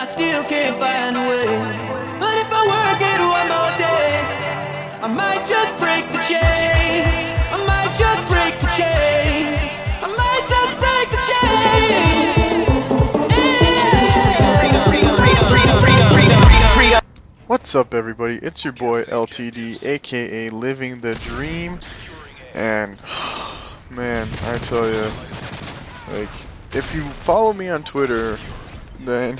still can't find a way. But if I work it one more day, I might just break the chain. I might just break the chain. I might just break the chain. What's up, everybody? It's your boy LTD, aka Living the Dream, and man, I tell you, like, if you follow me on Twitter, then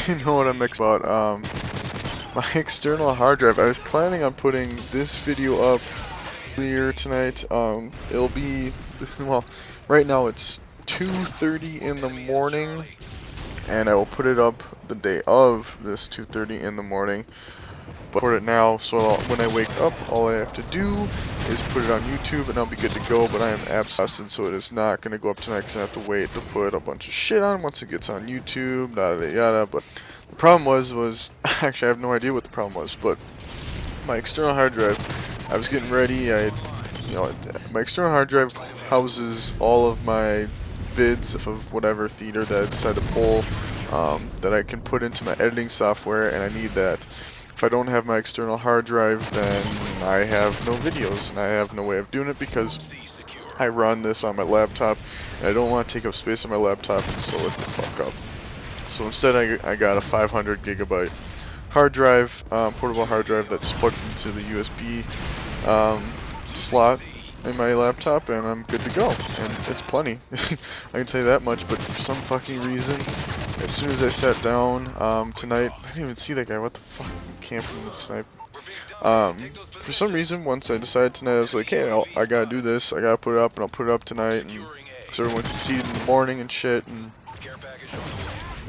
you know what I'm about. My external hard drive. I was planning on putting this video up earlier tonight. It'll be, well, right now it's 2:30 in the morning. And I will put it up the day of this 2:30 in the morning. But I record it now, so when I wake up, all I have to do is put it on YouTube and I'll be good to go. But I am absent, so it is not going to go up tonight because I have to wait to put a bunch of shit on once it gets on YouTube, yada yada. But the problem was actually I have no idea what the problem was, but my external hard drive, I was getting ready. My external hard drive houses all of my vids of whatever theater that I decide to pull that I can put into my editing software, and I need that. If I don't have my external hard drive, then I have no videos, and I have no way of doing it because I run this on my laptop, and I don't want to take up space on my laptop and slow it the fuck up. So instead I got a 500 gigabyte hard drive, portable hard drive that just plugged into the USB slot in my laptop, and I'm good to go, and it's plenty. I can tell you that much. But for some fucking reason, as soon as I sat down tonight, I didn't even see that guy. What the fuck? Camping with snipe. For some reason, once I decided tonight, I was like, hey, I gotta do this. I gotta put it up, and I'll put it up tonight, and so everyone can see it in the morning and shit.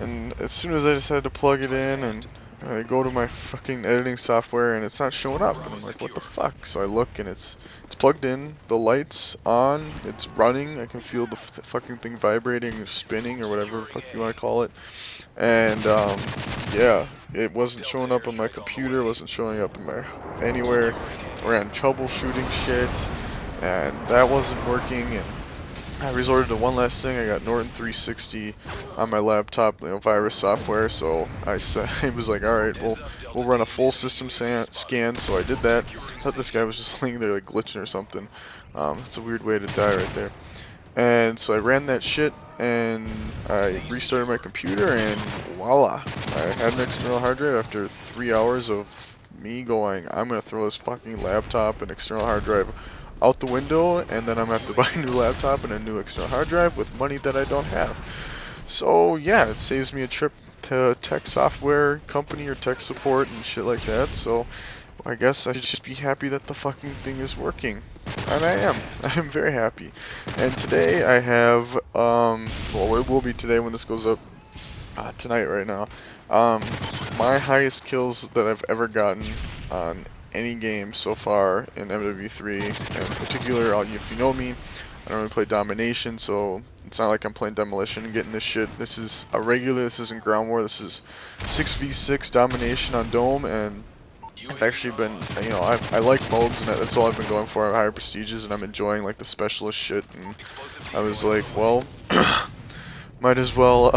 And as soon as I decided to plug it in, and I go to my fucking editing software and it's not showing up, and I'm like, what the fuck? So I look and it's plugged in, the light's on, it's running, I can feel the fucking thing vibrating or spinning or whatever the fuck you want to call it. And yeah, it wasn't showing up on my computer, wasn't showing up in my anywhere. I ran troubleshooting shit and that wasn't working, and I resorted to one last thing. I got Norton 360 on my laptop, virus software. So I was like, all right, we'll run a full system scan. So I did that. I thought this guy was just laying there like glitching or something. It's a weird way to die right there. And so I ran that shit and I restarted my computer, and voila, I had an external hard drive after 3 hours of me going, I'm gonna throw this fucking laptop and external hard drive out the window, and then I'm gonna have to buy a new laptop and a new external hard drive with money that I don't have. So yeah, it saves me a trip to tech software company or tech support and shit like that. So I guess I should just be happy that the fucking thing is working, and I am. I am very happy. And today I have well, it will be today when this goes up tonight right now. My highest kills that I've ever gotten on any game so far in MW3, in particular, if you know me, I don't really play domination, so it's not like I'm playing demolition and getting this shit. This is a regular, this isn't ground war, this is 6v6 domination on dome, and I've actually been, I like MOABs, and that's all I've been going for, higher prestiges, and I'm enjoying like the specialist shit, and I was like, well, might as well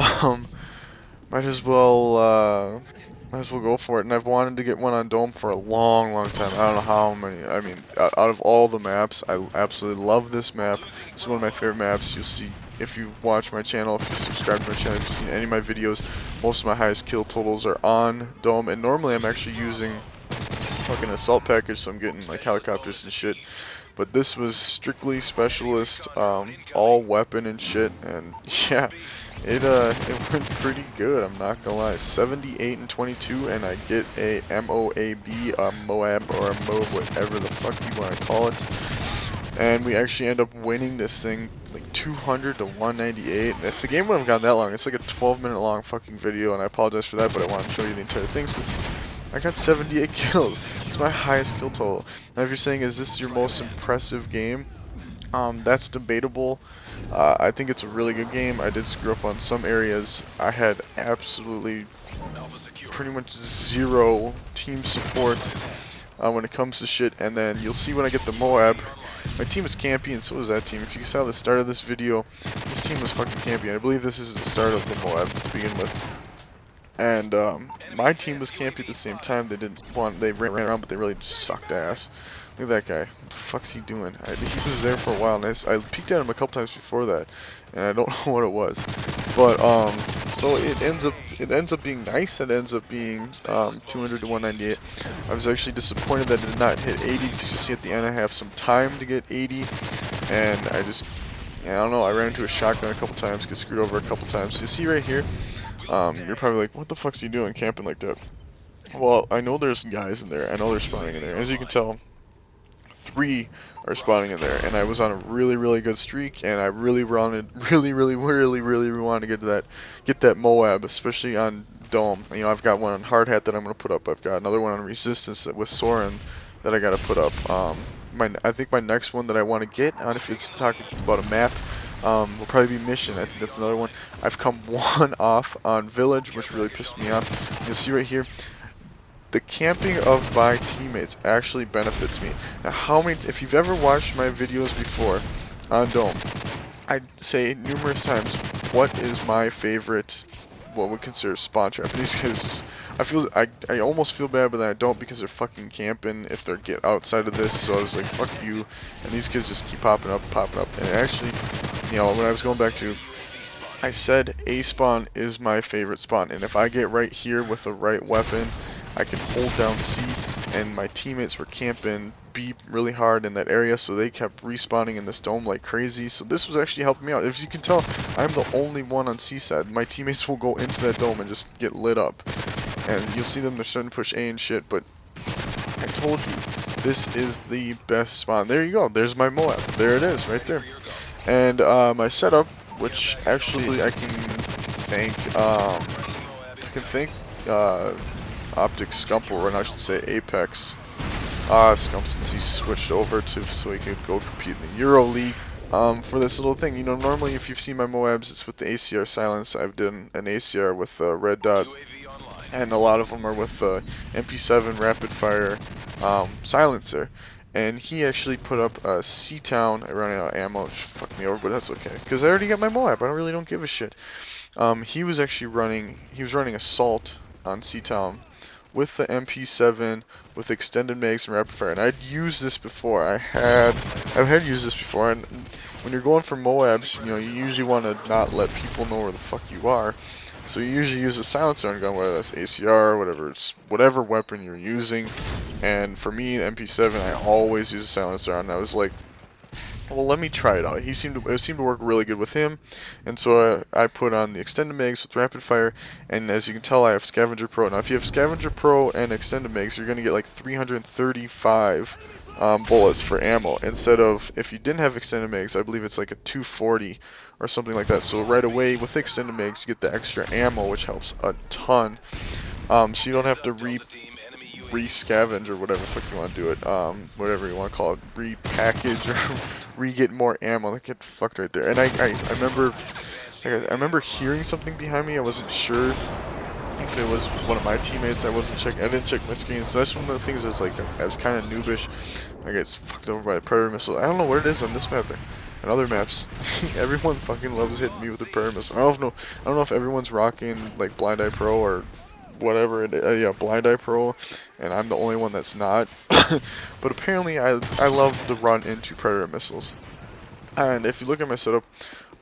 go for it. And I've wanted to get one on Dome for a long time. I don't know how many. I mean, out of all the maps, I absolutely love this map. It's one of my favorite maps. You'll see if you watch my channel, if you subscribe to my channel, if you've seen any of my videos, most of my highest kill totals are on Dome. And normally I'm actually using fucking assault package, so I'm getting like helicopters and shit. But this was strictly specialist, all weapon and shit, and yeah, it went pretty good, I'm not gonna lie. 78 and 22, and I get a MOAB, a MOAB, or a MOAB, whatever the fuck you want to call it. And we actually end up winning this thing like 200 to 198. And if the game wouldn't have gone that long, it's like a 12-minute long fucking video, and I apologize for that, but I want to show you the entire thing since I got 78 kills. It's my highest kill total. Now if you're saying, is this your most impressive game? That's debatable. I think it's a really good game. I did screw up on some areas. I had absolutely pretty much zero team support when it comes to shit, and then you'll see when I get the MOAB, my team is campy, and so is that team. If you saw the start of this video, this team was fucking campy, and I believe this is the start of the MOAB to begin with. And my team was camping at the same time. They ran around, but they really just sucked ass. Look at that guy. What the fuck's he doing? He was there for a while, and I peeked at him a couple times before that, and I don't know what it was. But so it ends up being nice. It ends up being 200 to 198. I was actually disappointed that it did not hit 80 because you see at the end I have some time to get 80, and I don't know. I ran into a shotgun a couple times, get screwed over a couple times. You see right here. You're probably like, what the fuck's he doing camping like that? Well, I know there's guys in there. I know they're spawning in there. As you can tell, 3 are spawning in there, and I was on a really good streak, and I really wanted to get that MOAB, especially on Dome. You know, I've got one on Hard Hat that I'm gonna put up. I've got another one on Resistance with Soren that I gotta put up. I think my next one that I want to get on, if it's talking about a map, will probably be Mission. I think that's another one. I've come 1 off on Village, which really pissed me off. You'll see right here, the camping of my teammates actually benefits me. Now, if you've ever watched my videos before on Dome, I say numerous times, what is my favorite, what we consider spawn trap? These guys, I almost feel bad, but then I don't, because they're fucking camping if they get outside of this. So I was like, fuck you, and these kids just keep popping up, and actually, you know, when I was going back to, I said A spawn is my favorite spawn, and if I get right here with the right weapon, I can hold down C, and my teammates were camping B really hard in that area, so they kept respawning in this dome like crazy. So this was actually helping me out. As you can tell, I'm the only one on C side. My teammates will go into that dome and just get lit up, and you'll see them, they're starting to push A and shit, but I told you, this is the best spawn. There you go, there's my MOAB. There it is, right there. And my setup, which actually I can thank Optic Scump, or I should say Apex Scump, since he switched over so he could go compete in the Euro League for this little thing. You know, normally if you've seen my MOABs, it's with the ACR silence. I've done an ACR with red dot, and a lot of them are with the MP7 rapid fire silencer. And he actually put up a C-Town. I ran out of ammo, which fucked me over, but that's okay, because I already got my MOAB. I don't give a shit. He was running Assault on C-Town with the MP7 with extended mags and rapid fire, and I'd used this before. I've had used this before, and when you're going for MOABs, you know, you usually want to not let people know where the fuck you are. So you usually use a silencer on gun, whether that's ACR, whatever weapon you're using. And for me, the MP7, I always use a silencer on. And I was like, well, let me try it out. It seemed to work really good with him, and so I put on the extended mags with rapid fire. And as you can tell, I have Scavenger Pro. Now, if you have Scavenger Pro and extended mags, you're gonna get like 335 bullets for ammo, instead of, if you didn't have extended mags, I believe it's like a 240 or something like that. So right away with the extended mags, you get the extra ammo, which helps a ton. So you don't have to re-scavenge or whatever the fuck you want to do it, whatever you want to call it, repackage or re-get more ammo. Like, get fucked right there. And I remember hearing something behind me. I wasn't sure if it was one of my teammates. I didn't check my screen. So that's one of the things that's like, I was kind of noobish. I get fucked over by a predator missile. I don't know what it is on this map and other maps. Everyone fucking loves hitting me with a predator missile. I don't know if everyone's rocking like Blind Eye Pro or whatever. Yeah, Blind Eye Pro, and I'm the only one that's not. But apparently I love to run into predator missiles. And if you look at my setup,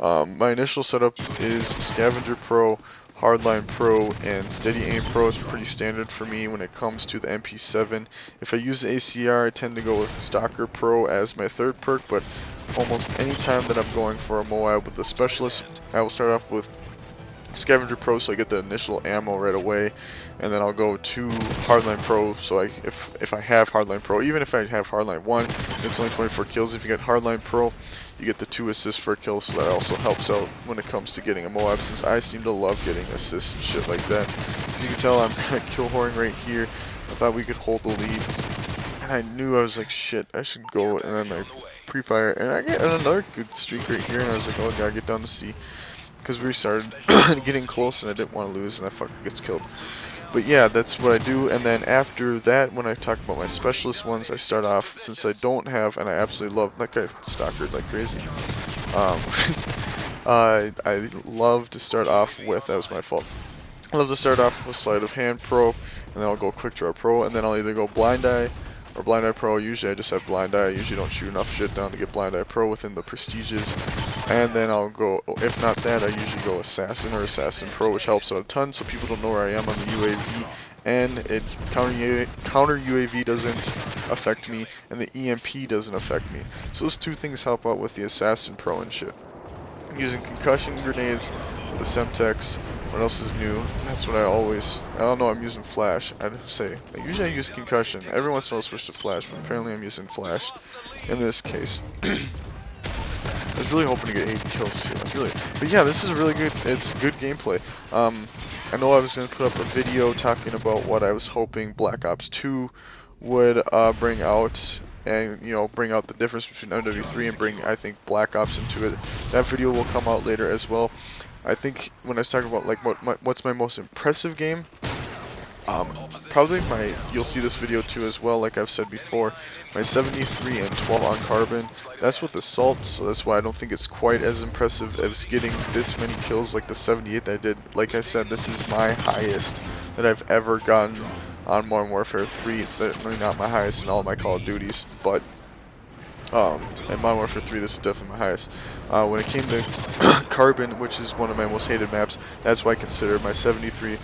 my initial setup is Scavenger Pro, Hardline Pro, and Steady Aim Pro is pretty standard for me when it comes to the MP7. If I use the ACR, I tend to go with Stalker Pro as my third perk, but almost any time that I'm going for a MOAB with the Specialist, I will start off with Scavenger Pro, so I get the initial ammo right away, and then I'll go to Hardline Pro. So if I have Hardline Pro, even if I have Hardline 1, it's only 24 kills. If you get Hardline Pro, you get the 2 assists for a kill, so that also helps out when it comes to getting a MOAB, since I seem to love getting assists and shit like that. As you can tell, I'm kill whoring right here. I thought we could hold the lead, and I knew, I was like, shit, I should go, and then I pre-fire, and I get another good streak right here, and I was like, oh, I gotta get down to C, because we started getting close, and I didn't want to lose, and I fucking gets killed. But yeah, that's what I do. And then after that, when I talk about my specialist ones, I start off, since I don't have, and I absolutely love, that guy stalkered like crazy. I love to start off with, that was my fault, I love to start off with sleight of hand pro, and then I'll go quick draw pro, and then I'll either go blind eye or blind eye pro. Usually I just have blind eye. I usually don't shoot enough shit down to get blind eye pro within the prestiges. And then I'll go, if not that, I usually go assassin or assassin pro, which helps out a ton so people don't know where I am on the UAV. And it counter UAV doesn't affect me, and the EMP doesn't affect me. So those two things help out with the assassin pro and shit. I'm using concussion grenades with the Semtex. What else is new? That's what I don't know, I'm using flash. I'd say, usually I use concussion. Every once in a while I'll switch to flash, but apparently I'm using flash in this case. I was really hoping to get 8 kills too. But yeah, this is really good. It's good gameplay. I know I was going to put up a video talking about what I was hoping Black Ops 2 would bring out, and bring out the difference between MW3 and bring, I think, Black Ops into it. That video will come out later as well. I think when I was talking about like what's my most impressive game, probably you'll see this video too as well, like I've said before, my 73 and 12 on carbon. That's with assault, so that's why I don't think it's quite as impressive as getting this many kills like the 78 that I did. Like I said, this is my highest that I've ever gotten on Modern Warfare 3. It's certainly not my highest in all my Call of Duties, but in Modern Warfare 3 this is definitely my highest. When it came to carbon, which is one of my most hated maps, that's why I consider my 73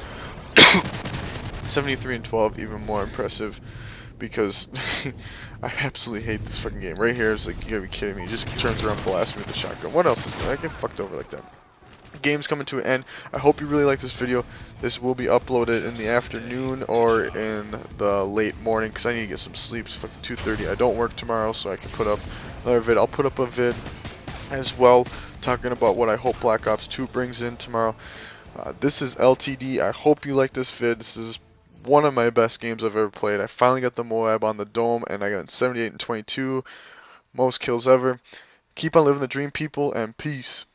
and 12 even more impressive, because I absolutely hate this fucking game. Right here, it's like, you gotta be kidding me. He just turns around and blasts me with a shotgun. What else is there? I get fucked over like that. The game's coming to an end. I hope you really like this video. This will be uploaded in the afternoon or in the late morning, because I need to get some sleep. It's fucking 2:30. I don't work tomorrow, so I can put up another vid. I'll put up a vid as well, talking about what I hope Black Ops 2 brings in tomorrow. This is LTD. I hope you like this vid. This is one of my best games I've ever played. I finally got the MOAB on the dome, and I got 78 and 22. Most kills ever. Keep on living the dream, people, and peace.